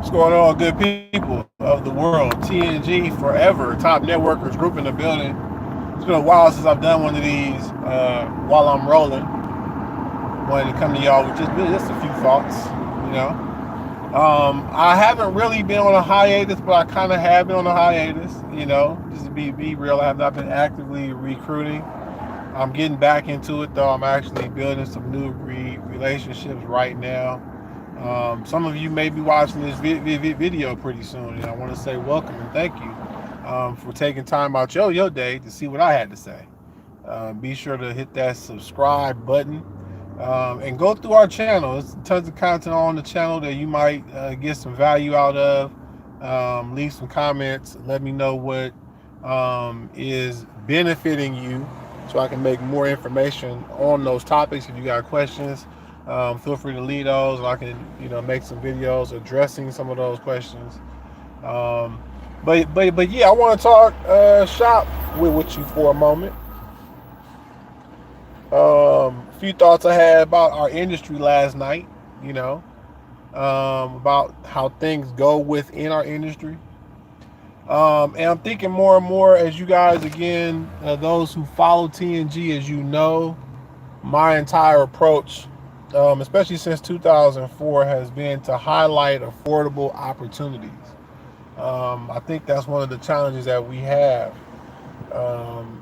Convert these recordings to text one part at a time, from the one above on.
What's going on, good people of the world? TNG Forever, top networkers group in the building. It's been a while since I've done one of these while I'm rolling. Wanted to come to y'all with just a few thoughts, you know. I haven't really been on a hiatus, but I kind of have been on a hiatus, you know. Just to be real, I have not been actively recruiting. I'm getting back into it though. I'm actually building some new relationships right now. Some of you may be watching this video pretty soon, and I want to say welcome and thank you for taking time out your day to see what I had to say. Be sure to hit that subscribe button and go through our channel. There's tons of content on the channel that you might get some value out of. Leave some comments. Let me know what is benefiting you so I can make more information on those topics. If you got questions, feel free to leave those, and I can, make some videos addressing some of those questions. But yeah, I want to talk shop with you for a moment. A few thoughts I had about our industry last night. You know, about how things go within our industry. And I'm thinking more and more as you guys, again, those who follow TNG, as you know, my entire approach, especially since 2004, has been to highlight affordable opportunities. I think that's one of the challenges that we have,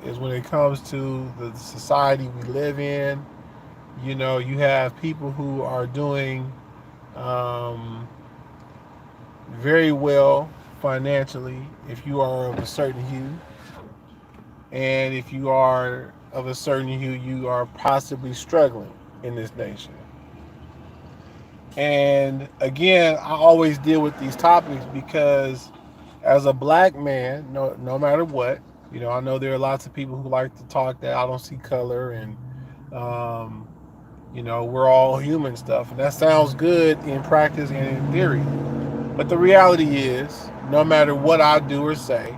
is when it comes to the society we live in. You have people who are doing um, very well financially if you are of a certain hue. And if you are of a certain hue, you are possibly struggling in this nation. And again, I always deal with these topics because as a black man, no matter what, I know there are lots of people who like to talk that I don't see color and, um, we're all human stuff. And that sounds good in practice and in theory. But the reality is, no matter what I do or say,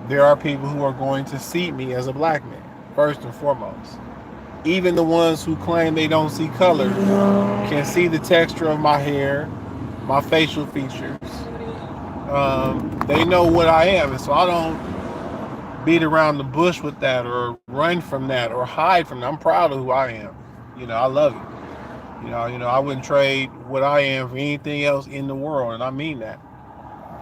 there are people who are going to see me as a black man, first and foremost. Even the ones who claim they don't see color can see the texture of my hair, my facial features. They know what I am, and so I don't beat around the bush with that or run from that or hide from that. I'm proud of who I am. I love it. I wouldn't trade what I am for anything else in the world, and I mean that.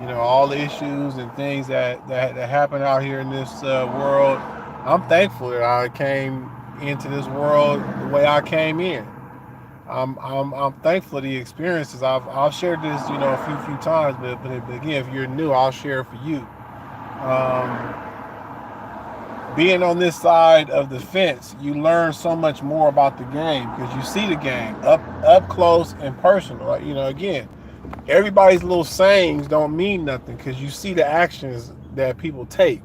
All the issues and things that happen out here in this world. I'm thankful that I came into this world the way I came in. I'm thankful for the experiences. I've shared this, a few times, but again, if you're new, I'll share it for you. Um, Being on this side of the fence, you learn so much more about the game because you see the game up close and personal. Right? Again, everybody's little sayings don't mean nothing because you see the actions that people take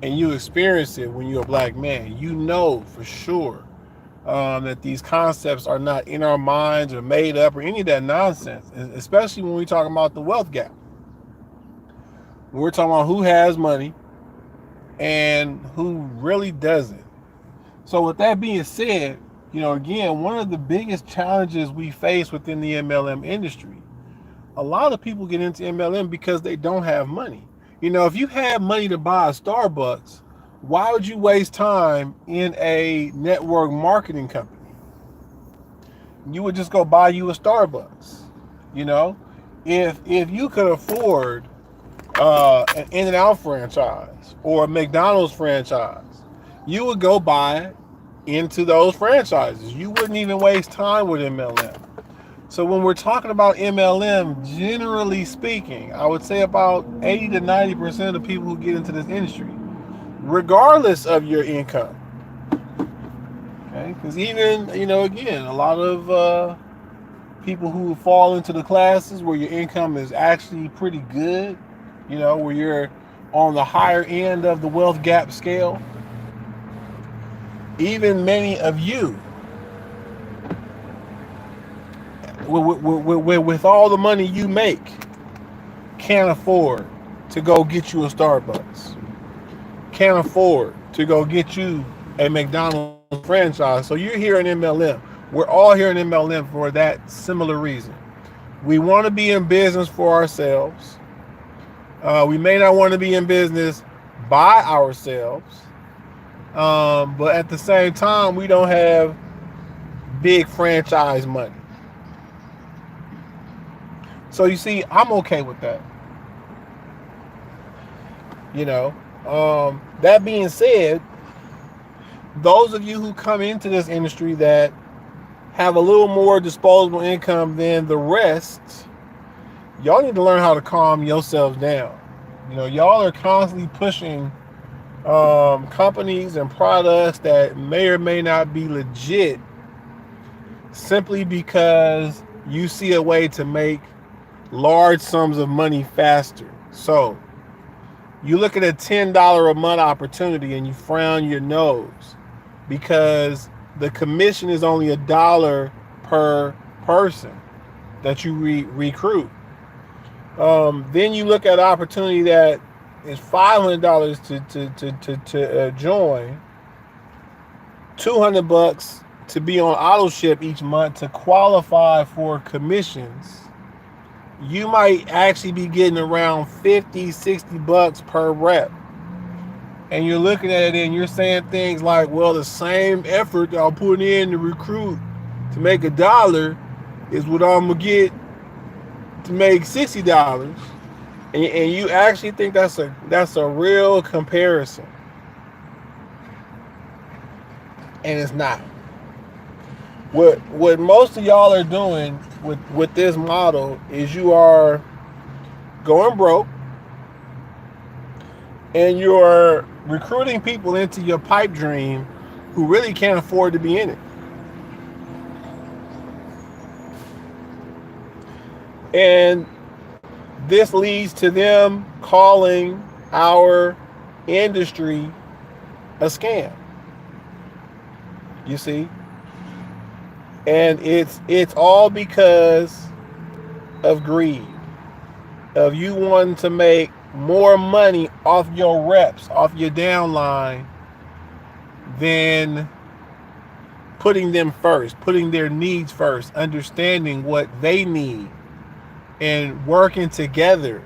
and you experience it when you're a black man. You know for sure that these concepts are not in our minds or made up or any of that nonsense, especially when we talk about the wealth gap. We're talking about who has money and who really doesn't. So with that being said, again, one of the biggest challenges we face within the MLM industry, a lot of people get into MLM because they don't have money. If you had money to buy a Starbucks, why would you waste time in a network marketing company? You would just go buy you a Starbucks. You know, if you could afford an In-N-Out franchise or a McDonald's franchise, you would go buy into those franchises. You wouldn't even waste time with MLM. So when we're talking about MLM, generally speaking, I would say about 80 to 90% of the people who get into this industry, regardless of your income, okay? Because even, again, a lot of people who fall into the classes where your income is actually pretty good, where you're on the higher end of the wealth gap scale, even many of you, with all the money you make, can't afford to go get you a Starbucks, can't afford to go get you a McDonald's franchise. So you're here in MLM. We're all here in MLM for that similar reason. We want to be in business for ourselves. We may not want to be in business by ourselves, but at the same time, we don't have big franchise money. So you see, I'm okay with that. You know, that being said, those of you who come into this industry that have a little more disposable income than the rest, y'all need to learn how to calm yourselves down. You know, y'all are constantly pushing companies and products that may or may not be legit simply because you see a way to make large sums of money faster. So you look at a $10 a month opportunity and you frown your nose because the commission is only $1 per person that you recruit. Then you look at an opportunity that is $500 to join, $200 to be on auto ship each month to qualify for commissions. You might actually be getting around $50-$60 per rep. And you're looking at it and you're saying things like, well, the same effort that I'm putting in to recruit to make $1 is what I'm going to get to make $60. And you actually think that's a real comparison. And it's not. What most of y'all are doing with this model is you are going broke and you're recruiting people into your pipe dream who really can't afford to be in it. And this leads to them calling our industry a scam. You see? And it's all because of greed, of you wanting to make more money off your reps, off your downline, than putting them first, putting their needs first, understanding what they need, and working together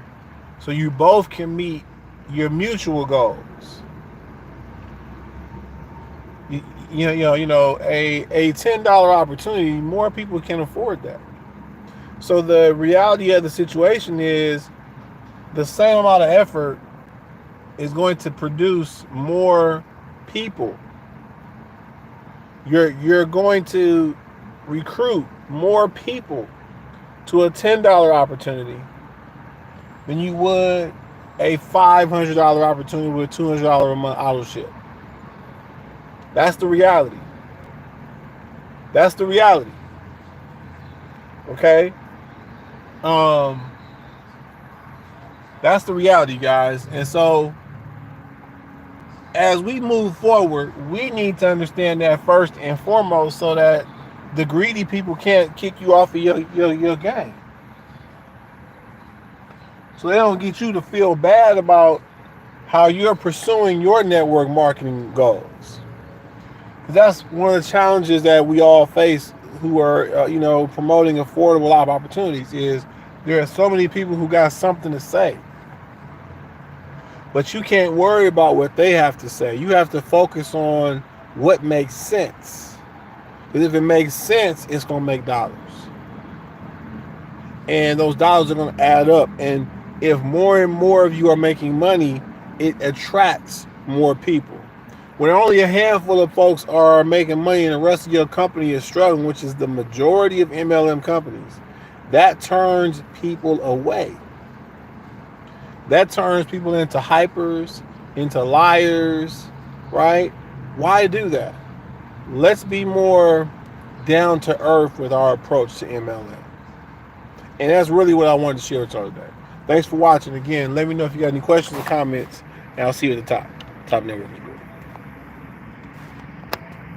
so you both can meet your mutual goals. You know, a $10 opportunity, more people can afford that. So the reality of the situation is the same amount of effort is going to produce more people. You're going to recruit more people to a $10 opportunity than you would a $500 opportunity with a $200 a month auto ship. That's the reality. That's the reality. Okay? That's the reality, guys. And so, as we move forward, we need to understand that first and foremost so that the greedy people can't kick you off of your game. So they don't get you to feel bad about how you're pursuing your network marketing goals. That's one of the challenges that we all face who are, promoting affordable opportunities is there are so many people who got something to say. But you can't worry about what they have to say. You have to focus on what makes sense. Because if it makes sense, it's going to make dollars. And those dollars are going to add up. And if more and more of you are making money, it attracts more people. When only a handful of folks are making money and the rest of your company is struggling, which is the majority of MLM companies, that turns people away. That turns people into hypers, into liars, right? Why do that? Let's be more down to earth with our approach to MLM. And that's really what I wanted to share with y'all today. Thanks for watching. Again, let me know if you got any questions or comments, and I'll see you at the top. Top Network.